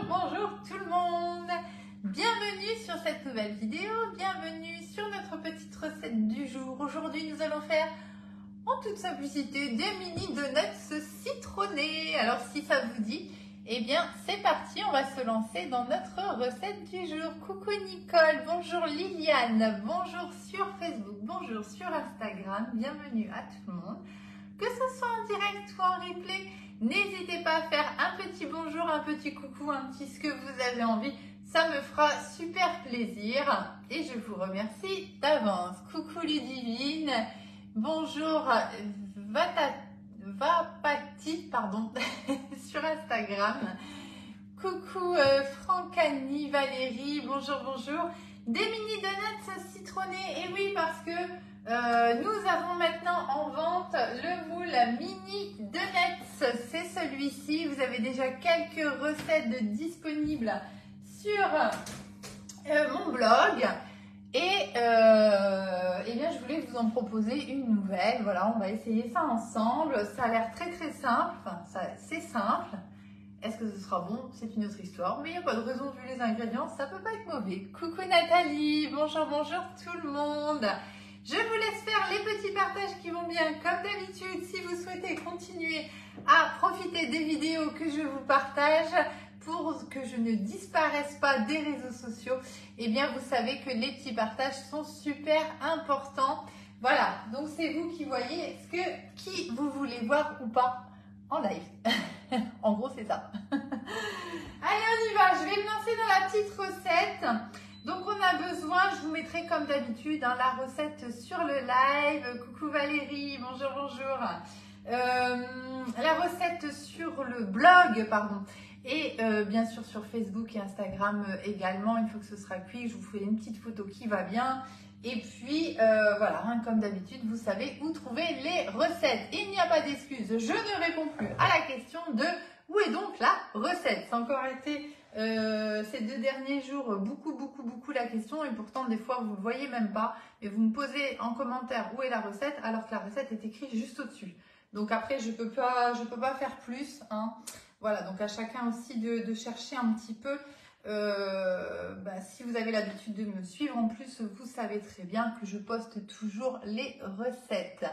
bonjour tout le monde. Bienvenue sur cette nouvelle vidéo, bienvenue sur notre petite recette du jour. Aujourd'hui, nous allons faire en toute simplicité des mini donuts citronnés. Alors si ça vous dit, eh bien c'est parti, on va se lancer dans notre recette du jour. Coucou Nicole, bonjour Liliane, bonjour sur Facebook, bonjour sur Instagram, bienvenue à tout le monde. Que ce soit en direct ou en replay, n'hésitez pas à faire un petit bonjour, un petit coucou, un petit ce que vous avez envie. Ça me fera super plaisir et je vous remercie d'avance. Coucou Ludivine, bonjour Vapati, pardon, sur Instagram. Coucou Francani, Valérie, bonjour, bonjour. Des mini donuts citronnés, et oui parce que nous avons maintenant en vente le moule mini donuts, c'est celui-ci. Vous avez déjà quelques recettes disponibles sur mon blog et bien je voulais vous en proposer une nouvelle. Voilà, on va essayer ça ensemble. Ça a l'air très simple, enfin, c'est simple. Est-ce que ce sera bon? C'est une autre histoire, mais il n'y a pas de raison vu les ingrédients, ça peut pas être mauvais. Coucou Nathalie, bonjour, bonjour tout le monde. Je vous laisse faire les petits partages qui vont bien comme d'habitude. Si vous souhaitez continuer à profiter des vidéos que je vous partage pour que je ne disparaisse pas des réseaux sociaux, eh bien vous savez que les petits partages sont super importants. Voilà, donc c'est vous qui voyez qui vous voulez voir ou pas en live. En gros, c'est ça. Allez, on y va. Je vais me lancer dans la petite recette. Donc, on a besoin, je vous mettrai comme d'habitude la recette sur le live. Coucou Valérie, bonjour, bonjour. La recette sur le blog, pardon. Et bien sûr sur Facebook et Instagram également. Une fois que ce sera cuit, je vous ferai une petite photo qui va bien. Et puis, voilà, comme d'habitude, vous savez où trouver les recettes. Il n'y a pas d'excuse, je ne réponds plus à la question de où est donc la recette. Ça a encore été ces 2 derniers jours beaucoup la question. Et pourtant, des fois, vous ne le voyez même pas. Et vous me posez en commentaire où est la recette, alors que la recette est écrite juste au-dessus. Donc après, je peux pas faire plus. Hein. Voilà, donc à chacun aussi de chercher un petit peu. Si vous avez l'habitude de me suivre, en plus vous savez très bien que je poste toujours les recettes.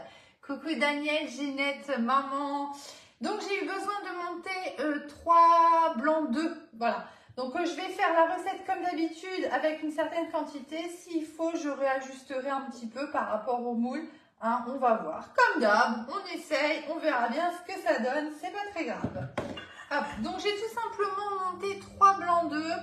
Coucou Daniel, Ginette, maman. Donc j'ai eu besoin de monter 3 blancs d'œufs. Voilà. Donc je vais faire la recette comme d'habitude avec une certaine quantité. S'il faut, je réajusterai un petit peu par rapport au moule. Hein, on va voir. Comme d'hab, on essaye, on verra bien ce que ça donne. C'est pas très grave. Hop, donc j'ai tout simplement monté 3 blancs d'œufs.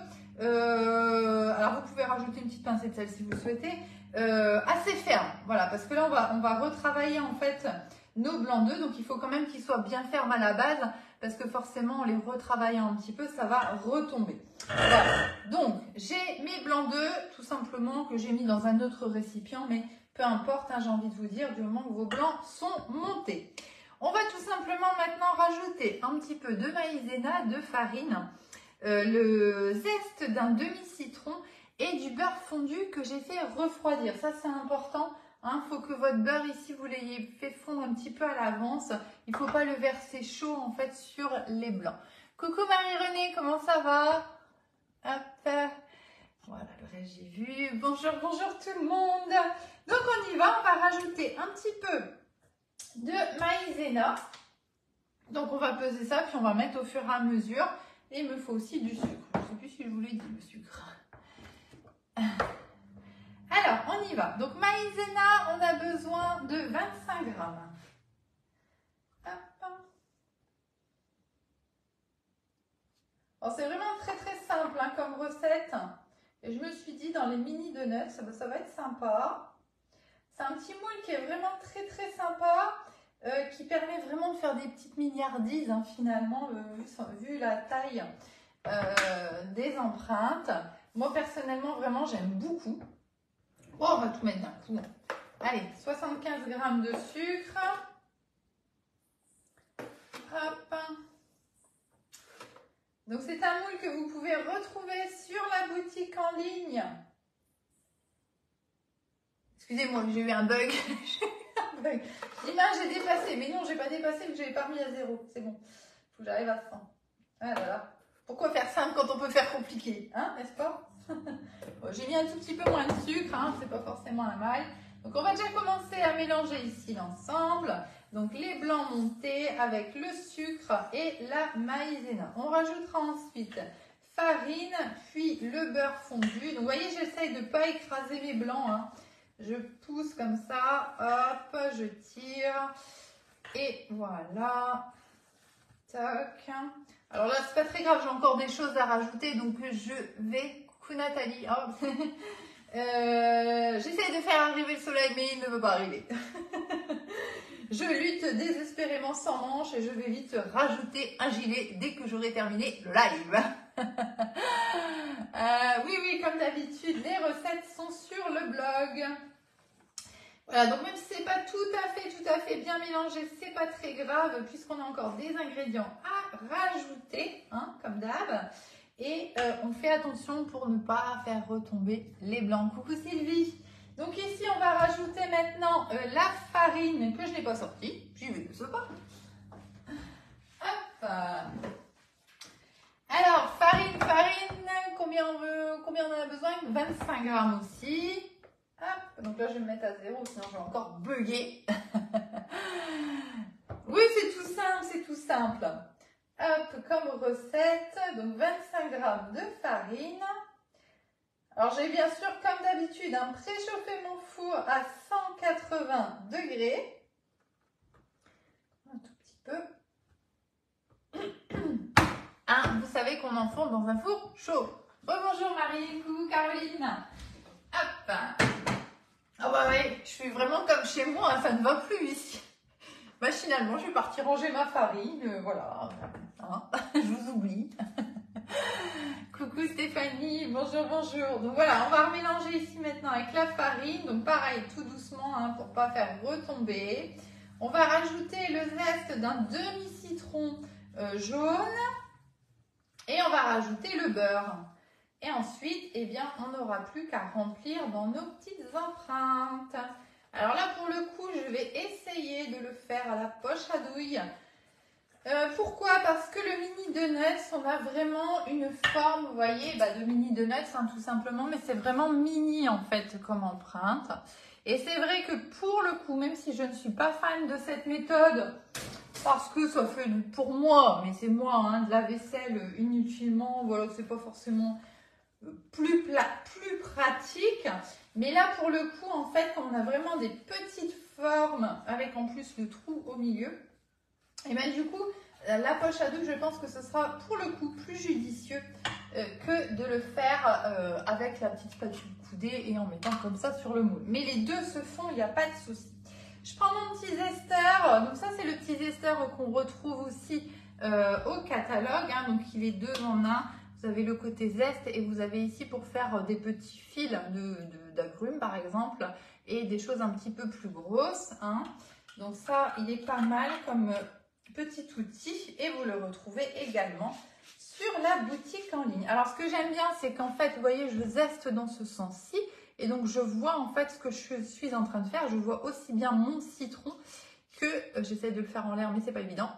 Alors vous pouvez rajouter une petite pincée de sel si vous le souhaitez. Assez ferme, voilà, parce que là on va retravailler en fait nos blancs d'œufs. Donc il faut quand même qu'ils soient bien fermes à la base, parce que forcément en les retravaillant un petit peu, ça va retomber. Voilà. Donc j'ai mes blancs d'œufs, tout simplement, que j'ai mis dans un autre récipient, mais peu importe, hein, j'ai envie de vous dire, du moment que vos blancs sont montés. On va tout simplement maintenant rajouter un petit peu de maïzena, de farine, le zeste d'un demi-citron et du beurre fondu que j'ai fait refroidir. Ça, c'est important. Il faut que votre beurre ici, vous l'ayez fait fondre un petit peu à l'avance. Il ne faut pas le verser chaud en fait sur les blancs. Coucou Marie-Renée, comment ça va? Hop. Voilà, le reste j'ai vu. Bonjour, bonjour tout le monde. Donc on y va, on va rajouter un petit peu de maïzena. Donc on va peser ça, puis on va mettre au fur et à mesure. Et il me faut aussi du sucre. Je ne sais plus si je vous l'ai dit, le sucre. Alors, on y va. Donc maïzena, on a besoin de 25 grammes. Hop. Alors c'est vraiment très simple hein, comme recette. Et je me suis dit, dans les mini donuts, ça va être sympa. C'est un petit moule qui est vraiment très sympa, qui permet vraiment de faire des petites milliardises hein, finalement, vu la taille des empreintes. Moi personnellement, vraiment, j'aime beaucoup. Oh, on va tout mettre d'un coup. Allez, 75 grammes de sucre. Hop. Donc c'est un moule que vous pouvez retrouver sur la boutique en ligne. Excusez-moi, j'ai eu un bug. L'image est dépassée. Mais non, j'ai pas dépassé vu que je l'ai pas mis à 0. C'est bon. Il faut que j'arrive à 100. Ah là là. Pourquoi faire simple quand on peut faire compliqué, hein, n'est-ce pas? Bon, j'ai mis un tout petit peu moins de sucre, hein, c'est pas forcément un mal. Donc on va déjà commencer à mélanger ici l'ensemble. Donc les blancs montés avec le sucre et la maïzena. On rajoutera ensuite farine, puis le beurre fondu. Donc vous voyez, j'essaye de ne pas écraser mes blancs, hein. Je pousse comme ça, hop, je tire et voilà. Tac. Alors là, c'est pas très grave, j'ai encore des choses à rajouter, donc je vais... Coucou Nathalie. Oh. J'essaie de faire arriver le soleil, mais il ne veut pas arriver. Je lutte désespérément sans manche et je vais vite rajouter un gilet dès que j'aurai terminé le live. Oui, comme d'habitude, les recettes sont sur le blog. Voilà, donc même si c'est pas tout à fait bien mélangé, c'est pas très grave puisqu'on a encore des ingrédients à rajouter, hein, comme d'hab. Et on fait attention pour ne pas faire retomber les blancs. Coucou Sylvie. Donc ici, on va rajouter maintenant la farine que je n'ai pas sortie. J'y vais de ce pas. Hop. Alors, farine, combien on en a besoin? 25 grammes aussi. Hop, donc là, je vais me mettre à 0, sinon je vais encore bugger. Oui, c'est tout simple. Hop, comme recette, donc 25 grammes de farine. Alors, j'ai bien sûr, comme d'habitude, préchauffé mon four à 180 degrés. Un tout petit peu. Vous savez qu'on enfourne dans un four chaud. Bonjour Marie, coucou Caroline. Hop. Ah bah oui, je suis vraiment comme chez moi, ça ne va plus ici. Machinalement, je suis partie ranger ma farine, voilà. Hein, je vous oublie. Coucou Stéphanie, bonjour. Donc voilà, on va remélanger ici maintenant avec la farine. Donc pareil, tout doucement, hein, pour ne pas faire retomber. On va rajouter le zeste d'un demi-citron jaune. Et on va rajouter le beurre. Et ensuite, eh bien, on n'aura plus qu'à remplir dans nos petites empreintes. Alors là, pour le coup, je vais essayer de le faire à la poche à douille. Pourquoi? Parce que le mini donuts, on a vraiment une forme, vous voyez, de mini donuts, hein, tout simplement. Mais c'est vraiment mini, en fait, comme empreinte. Et c'est vrai que pour le coup, même si je ne suis pas fan de cette méthode, parce que ça fait pour moi, mais c'est moi, hein, de la vaisselle inutilement, voilà, c'est pas forcément plus pratique. Mais là, pour le coup, en fait, quand on a vraiment des petites formes avec en plus le trou au milieu, et bien du coup, la poche à douille, je pense que ce sera pour le coup plus judicieux que de le faire avec la petite spatule coudée et en mettant comme ça sur le moule. Mais les deux se font, il n'y a pas de souci. Je prends mon petit zester. Donc ça, c'est le petit zester qu'on retrouve aussi au catalogue. Hein, donc il est 2 en 1. Vous avez le côté zeste et vous avez ici pour faire des petits fils d'agrumes par exemple et des choses un petit peu plus grosses. Hein. Donc ça, il est pas mal comme petit outil et vous le retrouvez également sur la boutique en ligne. Alors ce que j'aime bien, c'est qu'en fait, vous voyez, je zeste dans ce sens-ci et donc je vois en fait ce que je suis en train de faire. Je vois aussi bien mon citron que, j'essaie de le faire en l'air mais c'est pas évident,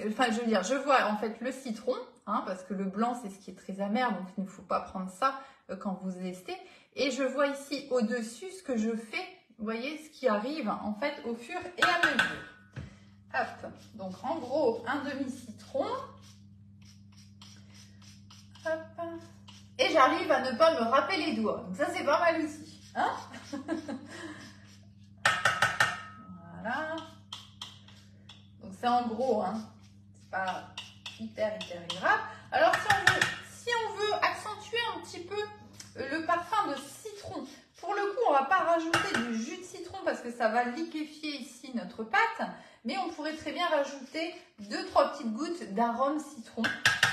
enfin je veux dire, je vois en fait le citron, hein, parce que le blanc c'est ce qui est très amer, donc il ne faut pas prendre ça quand vous zestez. Et je vois ici au-dessus ce que je fais, vous voyez, ce qui arrive en fait au fur et à mesure. Hop, donc en gros un demi-citron. Hop. Et j'arrive à ne pas me râper les doigts, donc ça c'est pas mal aussi. Hein. Voilà. Donc c'est en gros, hein. C'est pas hyper grave. Alors si on veut accentuer un petit peu le parfum de citron, pour le coup on va pas rajouter du jus de citron parce que ça va liquéfier ici notre pâte, mais on pourrait très bien rajouter 2-3 petites gouttes d'arôme citron,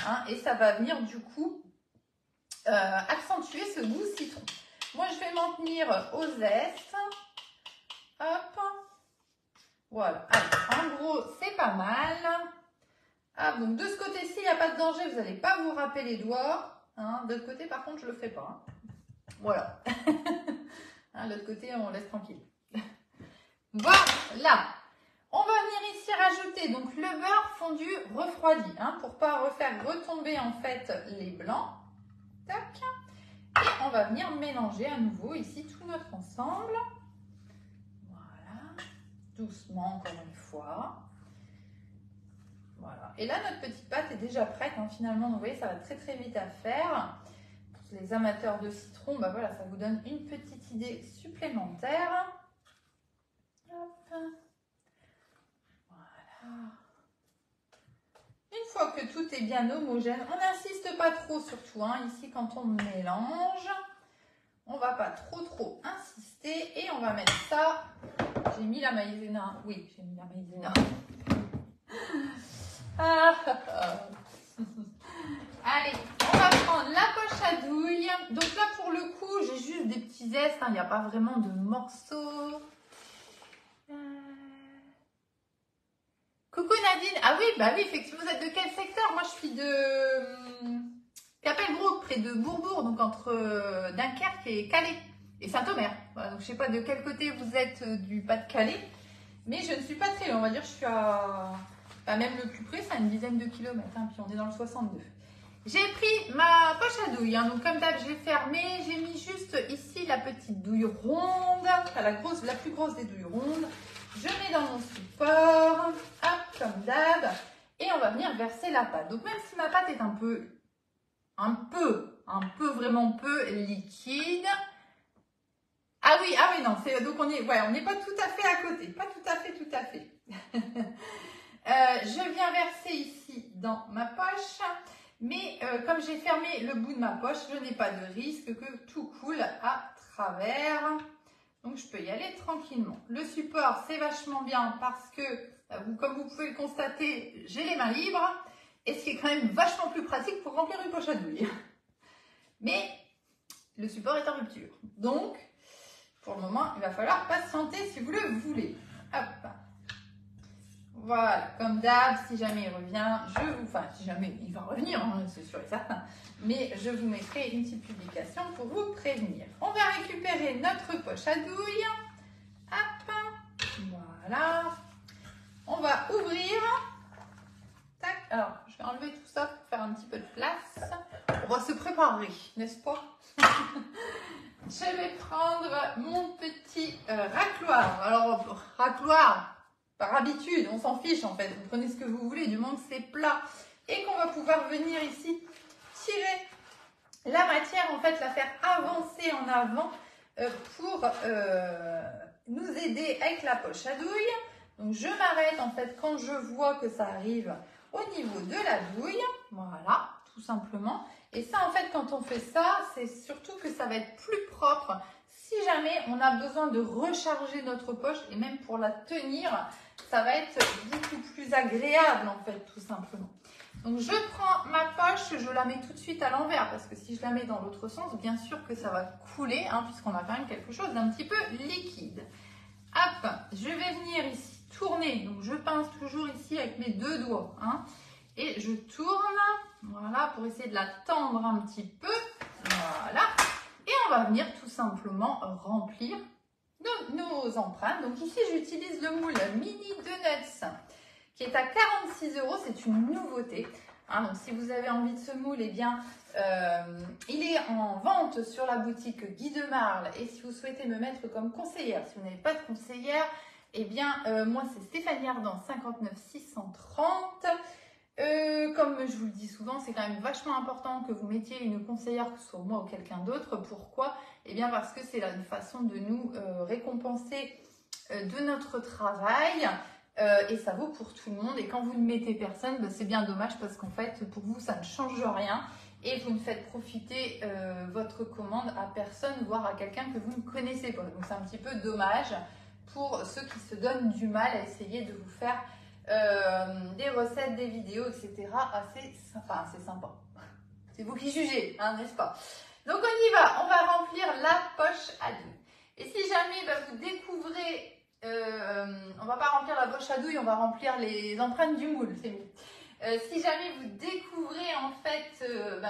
hein, et ça va venir du coup accentuer ce goût citron. Moi je vais m'en tenir au zeste. Hop. Voilà, allez, en gros, c'est pas mal. Ah, donc de ce côté-ci, il n'y a pas de danger, vous n'allez pas vous râper les doigts. Hein. De l'autre côté, par contre, je ne le ferai pas. Hein. Voilà. Hein, de l'autre côté, on laisse tranquille. Voilà. On va venir ici rajouter donc le beurre fondu refroidi hein, pour pas refaire retomber en fait les blancs. Tac. Et on va venir mélanger à nouveau ici tout notre ensemble. Voilà. Doucement encore une fois. Voilà. Et là, notre petite pâte est déjà prête hein, finalement. Donc, vous voyez, ça va très très vite à faire. Pour les amateurs de citron, bah voilà, ça vous donne une petite idée supplémentaire. Hop. Voilà. Une fois que tout est bien homogène, on n'insiste pas trop surtout. Hein, ici, quand on mélange, on va pas trop insister. Et on va mettre ça. J'ai mis la maïzena. Oui, j'ai mis la maïzena. Allez, on va prendre la poche à douille. Donc là, pour le coup, j'ai juste des petits zestes. Il n'y a pas vraiment de morceaux. Coucou Nadine. Ah oui, bah oui, effectivement, vous êtes de quel secteur? Moi, je suis de Capelbrook, près de Bourbourg, donc entre Dunkerque et Calais. Et Saint-Omer. Voilà, donc je ne sais pas de quel côté vous êtes du Pas-de-Calais. Mais je ne suis pas très loin. On va dire que je suis à... Bah, même le plus près, c'est à une dizaine de kilomètres. Hein, puis on est dans le 62. J'ai pris ma poche à douille. Hein, donc comme d'hab, j'ai fermé. J'ai mis juste ici la petite douille ronde. Enfin, la plus grosse des douilles rondes. Je mets dans mon support. Hop, comme d'hab. Et on va venir verser la pâte. Donc même si ma pâte est un peu, vraiment peu liquide. Ah oui, non. Donc on n'est pas tout à fait à côté. Pas tout à fait. Je viens verser ici dans ma poche, mais comme j'ai fermé le bout de ma poche, je n'ai pas de risque que tout coule à travers. Donc je peux y aller tranquillement. Le support, c'est vachement bien parce que, comme vous pouvez le constater, j'ai les mains libres. Et ce qui est quand même vachement plus pratique pour remplir une poche à douille. Mais le support est en rupture. Donc, pour le moment, il va falloir patienter si vous le voulez. Hop. Voilà, comme d'hab, si jamais il revient, si jamais il va revenir, hein, c'est sûr et certain, mais je vous mettrai une petite publication pour vous prévenir. On va récupérer notre poche à douille. Hop, voilà. On va ouvrir. Tac, alors je vais enlever tout ça pour faire un petit peu de place. On va se préparer, n'est-ce pas? Je vais prendre mon petit racloir. Alors, racloir. Par habitude, on s'en fiche en fait, vous prenez ce que vous voulez du moment que c'est plat et qu'on va pouvoir venir ici tirer la matière, en fait la faire avancer en avant pour nous aider avec la poche à douille. Donc je m'arrête en fait quand je vois que ça arrive au niveau de la douille, voilà, tout simplement. Et ça en fait quand on fait ça, c'est surtout que ça va être plus propre si jamais on a besoin de recharger notre poche et même pour la tenir, ça va être beaucoup plus agréable en fait, tout simplement. Donc je prends ma poche, je la mets tout de suite à l'envers parce que si je la mets dans l'autre sens, bien sûr que ça va couler hein, puisqu'on a quand même quelque chose d'un petit peu liquide. Hop, je vais venir ici tourner, donc je pince toujours ici avec mes deux doigts hein, et je tourne, voilà, pour essayer de la tendre un petit peu, voilà. Et on va venir tout simplement remplir nos empreintes. Donc ici, j'utilise le moule Mini Donuts qui est à 46 €. C'est une nouveauté. Hein, donc si vous avez envie de ce moule, eh bien, il est en vente sur la boutique Guy de Marle. Et si vous souhaitez me mettre comme conseillère, si vous n'avez pas de conseillère, eh bien, moi, c'est Stéphanie Ardant, 59 630. Comme je vous le dis souvent, c'est quand même vachement important que vous mettiez une conseillère, que ce soit moi ou quelqu'un d'autre. Pourquoi? Eh bien parce que c'est une façon de nous récompenser de notre travail et ça vaut pour tout le monde. Et quand vous ne mettez personne, ben, c'est bien dommage parce qu'en fait, pour vous, ça ne change rien et vous ne faites profiter votre commande à personne, voire à quelqu'un que vous ne connaissez pas. Donc c'est un petit peu dommage pour ceux qui se donnent du mal à essayer de vous faire des recettes, des vidéos, etc. assez sympa. C'est vous qui jugez, hein, n'est-ce pas? Donc on y va, on va remplir la poche à douille. Et si jamais vous découvrez, on va pas remplir la poche à douille, on va remplir les empreintes du moule, c'est mieux. Si jamais vous découvrez en fait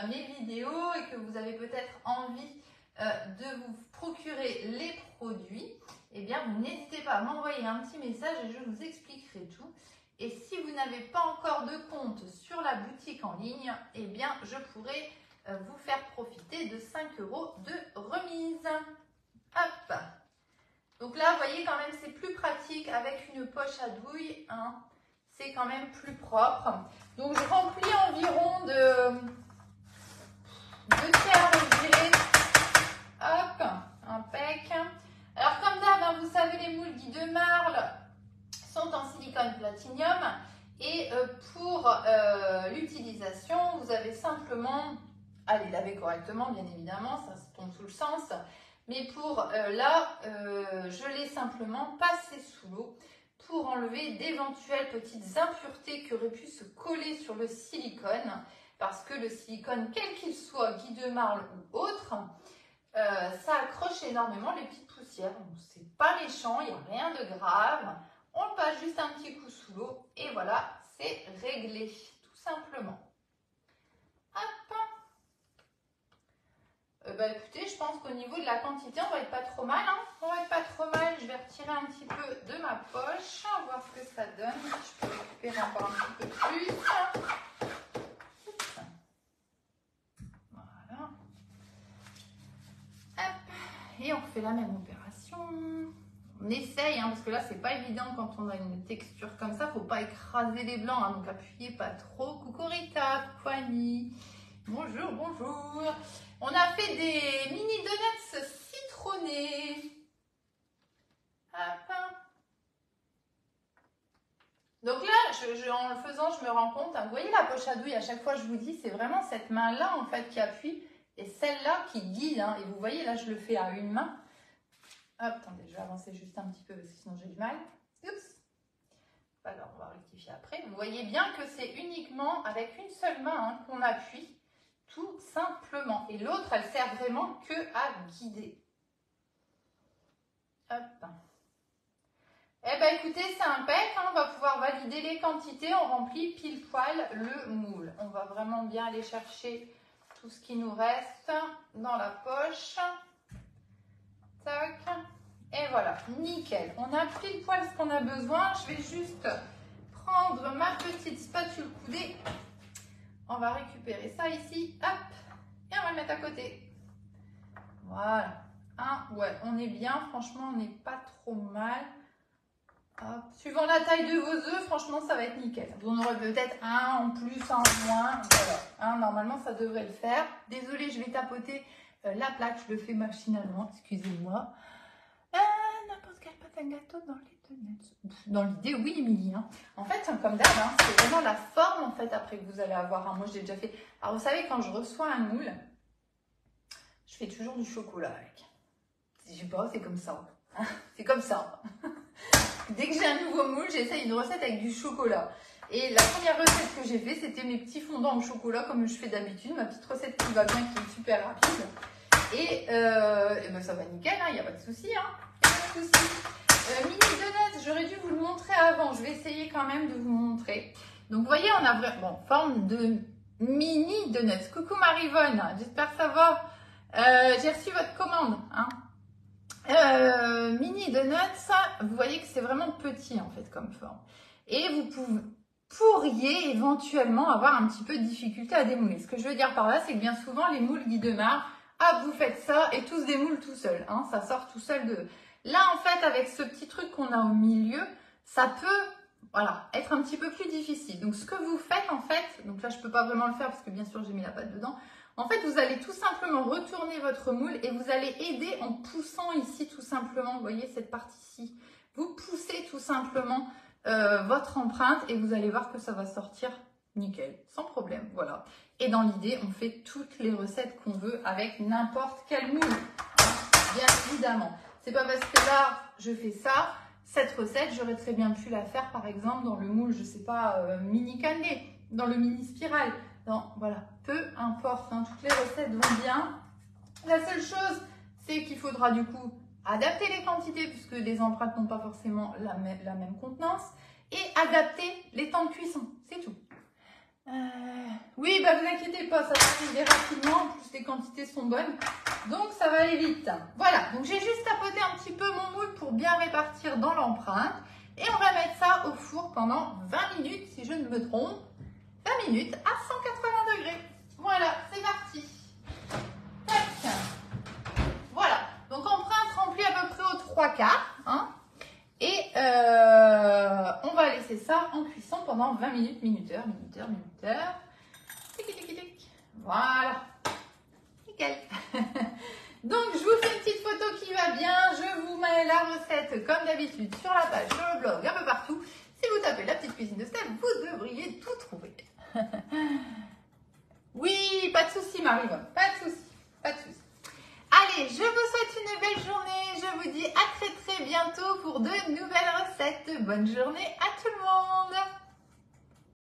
mes vidéos et que vous avez peut-être envie de vous procurer les produits, eh bien, vous n'hésitez pas à m'envoyer un petit message et je vous expliquerai tout. Et si vous n'avez pas encore de compte sur la boutique en ligne, eh bien, je pourrai vous faire profiter de 5 € de remise. Hop! Donc là, vous voyez quand même, c'est plus pratique avec une poche à douille. Hein. C'est quand même plus propre. Donc, je remplis environ de 2 tiers, je dirais. Hop, impec. Alors, comme d'hab, hein, vous savez, les moules Guy de Marle sont en silicone platinium. Et pour l'utilisation, vous avez simplement à les laver correctement, bien évidemment, ça se tombe sous le sens. Mais pour je l'ai simplement passé sous l'eau pour enlever d'éventuelles petites impuretés qui auraient pu se coller sur le silicone. Parce que le silicone, quel qu'il soit, Guy de Marle ou autre, ça accroche énormément les petites poussières. C'est pas méchant, il n'y a rien de grave. On le passe juste un petit coup sous l'eau et voilà, c'est réglé, tout simplement. Hop. Bah écoutez, je pense qu'au niveau de la quantité, on va être pas trop mal. Hein. On va être pas trop mal. Je vais retirer un petit peu de ma poche, voir ce que ça donne. Je peux récupérer encore un petit peu plus. Voilà. Hop. Et on fait la même opération. On essaye, hein, parce que là, c'est pas évident quand on a une texture comme ça. Faut pas écraser les blancs, hein, donc appuyez pas trop. Coucou Rita, coucou Annie. Bonjour, bonjour. On a fait des mini donuts citronnés. Hop. Donc là, en le faisant, je me rends compte, hein, vous voyez la poche à douille, à chaque fois je vous dis, c'est vraiment cette main-là en fait qui appuie et celle-là qui guide. Hein, et vous voyez, là je le fais à une main. Hop, attendez, je vais avancer juste un petit peu parce que sinon j'ai du mal. Oups. Alors, on va rectifier après. Vous voyez bien que c'est uniquement avec une seule main hein, qu'on appuie. Tout simplement. Et l'autre, elle sert vraiment que à guider. Hop. Eh bien, écoutez, c'est impec. Hein, on va pouvoir valider les quantités. On remplit pile poil le moule. On va vraiment bien aller chercher tout ce qui nous reste dans la poche. Tac. Et voilà, nickel. On a pile poil ce qu'on a besoin. Je vais juste prendre ma petite spatule coudée. On va récupérer ça ici, hop, et on va le mettre à côté. Voilà. Ouais, on est bien, franchement, on n'est pas trop mal. Hop. Suivant la taille de vos œufs, franchement, ça va être nickel. Vous en aurez peut-être un en plus, un en moins. Voilà. Normalement, ça devrait le faire. Désolée, je vais tapoter la plaque, je le fais machinalement, excusez-moi. N'importe quelle pâte à gâteau dans les donuts. Dans l'idée, oui, Émilie. Hein. En fait, comme d'hab, hein, c'est vraiment la forme en fait après que vous allez avoir. Hein. Moi, j'ai déjà fait. Alors, vous savez, quand je reçois un moule, je fais toujours du chocolat avec. Je sais pas, c'est comme ça. Hein. C'est comme ça. Dès que j'ai un nouveau moule, j'essaye une recette avec du chocolat. Et la première recette que j'ai fait, c'était mes petits fondants au chocolat comme je fais d'habitude. Ma petite recette qui va bien, qui est super rapide. Et ben ça va nickel, il n'y a pas de souci. Mini donuts, j'aurais dû vous le montrer avant. Je vais essayer quand même de vous montrer. Donc, vous voyez, on a vraiment forme de mini donuts. Coucou Marivonne, j'espère que ça va. J'ai reçu votre commande. Hein. Mini donuts, vous voyez que c'est vraiment petit en fait comme forme. Et vous pourriez éventuellement avoir un petit peu de difficulté à démouler. Ce que je veux dire par là, c'est que bien souvent, les moules Guy de Marle, vous faites ça et tous démoulent tout seul. Hein, ça sort tout seul de... Là, en fait, avec ce petit truc qu'on a au milieu, ça peut être un petit peu plus difficile. Donc, ce que vous faites, en fait, donc là, je ne peux pas vraiment le faire parce que bien sûr, j'ai mis la pâte dedans. En fait, vous allez tout simplement retourner votre moule et vous allez aider en poussant ici, tout simplement. Vous voyez cette partie-ci. Vous poussez tout simplement votre empreinte et vous allez voir que ça va sortir nickel, sans problème. Voilà. Et dans l'idée, on fait toutes les recettes qu'on veut avec n'importe quel moule. Bien évidemment. C'est pas parce que là, je fais ça, cette recette, j'aurais très bien pu la faire, par exemple, dans le moule, je sais pas, mini cannelé, dans le mini spirale. Non, voilà, peu importe, hein, toutes les recettes vont bien. La seule chose, c'est qu'il faudra du coup adapter les quantités, puisque les empreintes n'ont pas forcément la même contenance, et adapter les temps de cuisson, c'est tout. Oui, bah vous inquiétez pas, ça va arriver rapidement. En plus, les quantités sont bonnes. Donc, ça va aller vite. Voilà, donc j'ai juste tapoté un petit peu mon moule pour bien répartir dans l'empreinte. Et on va mettre ça au four pendant 20 minutes, si je ne me trompe. 20 minutes à 180 degrés. Voilà, c'est parti. Tac. Voilà, donc empreinte remplie à peu près aux 3/4. Hein. Et on va laisser ça en cuisson pendant 20 minutes, minuteur. Tic, tic, tic. Voilà. Nickel. Donc, je vous fais une petite photo qui va bien. Je vous mets la recette, comme d'habitude, sur la page, sur le blog, un peu partout. Si vous tapez la petite cuisine de Steph, vous devriez tout trouver. Oui, pas de souci, Marie-Vonne. Pas de souci. Pas de souci. Allez, je vous souhaite une belle journée. Je vous dis à très bientôt pour de nouvelles recettes. Bonne journée à tout le monde.